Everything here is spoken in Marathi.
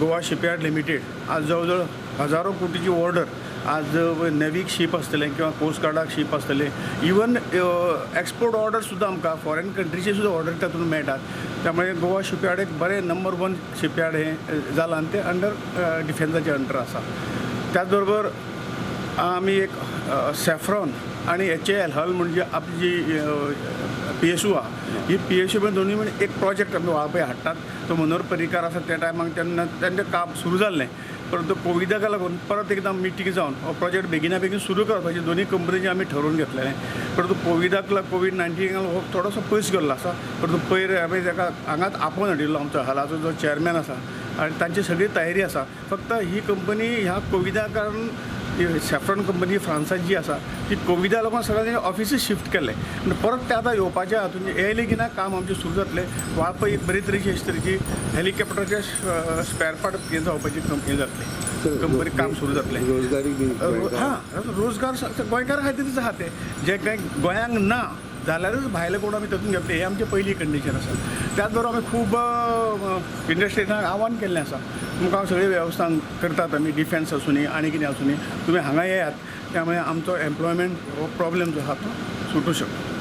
गोवा शिपयार्ड लिमिटेड आज जवळजवळ हजारो कोटीची ऑर्डर आज नेवीक शीप आसतले किंवा कोस्ट गार्डाक शीप आसतले इवन एक्सपोर्ट ऑर्डर सुद्दां आमकां फॉरेन कंट्रीचे सुद्दां ऑर्डर तातूंत मेळटात. त्यामुळे गोवा शिपयार्ड एक बरें नंबर 1 शिपयार्ड हें जालां आनी तें अंडर डिफेन्साच्या अंडर आसा. त्याच बरोबर आमी एक सॅफ्रॉन आणि HAL हल म्हणजे आपली जी PSU आहा ही PSU दोन्ही म्हणजे एक प्रोजेक्ट आमी वाळपय हाडटात. तो मनोहर पर्रीकार आसा त्या टायमाक तेन्ना तेंचें काम सुरू जाल्लें, परंतु कोविडाक लागून परत एकदां मिटींग जावन हो प्रोजेक्ट बेगिना बेगीन सुरू करपाचें दोन्ही कंपनीचें आमी ठरोवन घेतलेलें. परंतु कोविड-19 हो थोडोसो पयस गेल्लो आसा. परंतु पयर आमी ताका हांगाच आपोवन हाडिल्लो आमचो हलाचो जो चेअरमॅन आसा आनी तांची सगळी तयारी आसा. फक्त ही कंपनी ह्या कोविडा कारण सॅफ्रॉन कंपनी फ्रांसात जी आसा ती कोविडा लागून सगळ्यांनी ऑफिसीस शिफ्ट केले आनी परत ते आतां येवपाचे हातून येयले की ना काम आमचें सुरू जातलें. वाळपय एक बरे तरेची अशे तरेची हेलिकॉप्टराचे स्पेअर पार्ट हे जावपाची कंपनी जातली. कंपनी काम सुरू जातलें. रोजगार गोंयकारा खातीरच आहा ते जे कांय गोंयांक ना जाल्यारच भायले कोण आमी तातूंत घेतले. हे आमची पयली कंडिशन आसा. त्याच बरोबर आमी खूब इंडस्ट्रीजांक आव्हान केल्लें आसा. तुमकां हांव सगळी वेवस्था करतात आमी डिफेन्स आसूं आनी कितें आसूं तुमी हांगा येयात. त्यामुळे आमचो एम्प्लॉयमेंट हो प्रॉब्लेम जो आहा तो सुटू शकता.